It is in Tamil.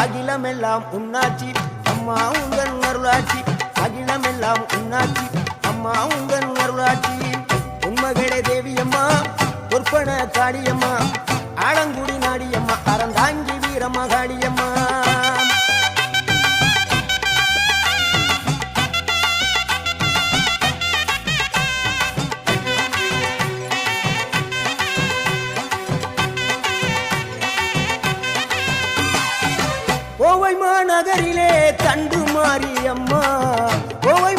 அகிலமெல்லாம் உன்னாட்சி அம்மா உங்கள் அருளாட்சி அகிலமெல்லாம் உன்னாட்சி அம்மா உங்கள் அருளாட்சி உண்மகளே தேவியம்மா பொற்பன காளியம்மா ஆலங்குடி நாடியம்மா அறந்தாங்கி வீரம்மா காளியம்மா கோவை மாநகரிலே தண்டு மாரியம்மா கோவை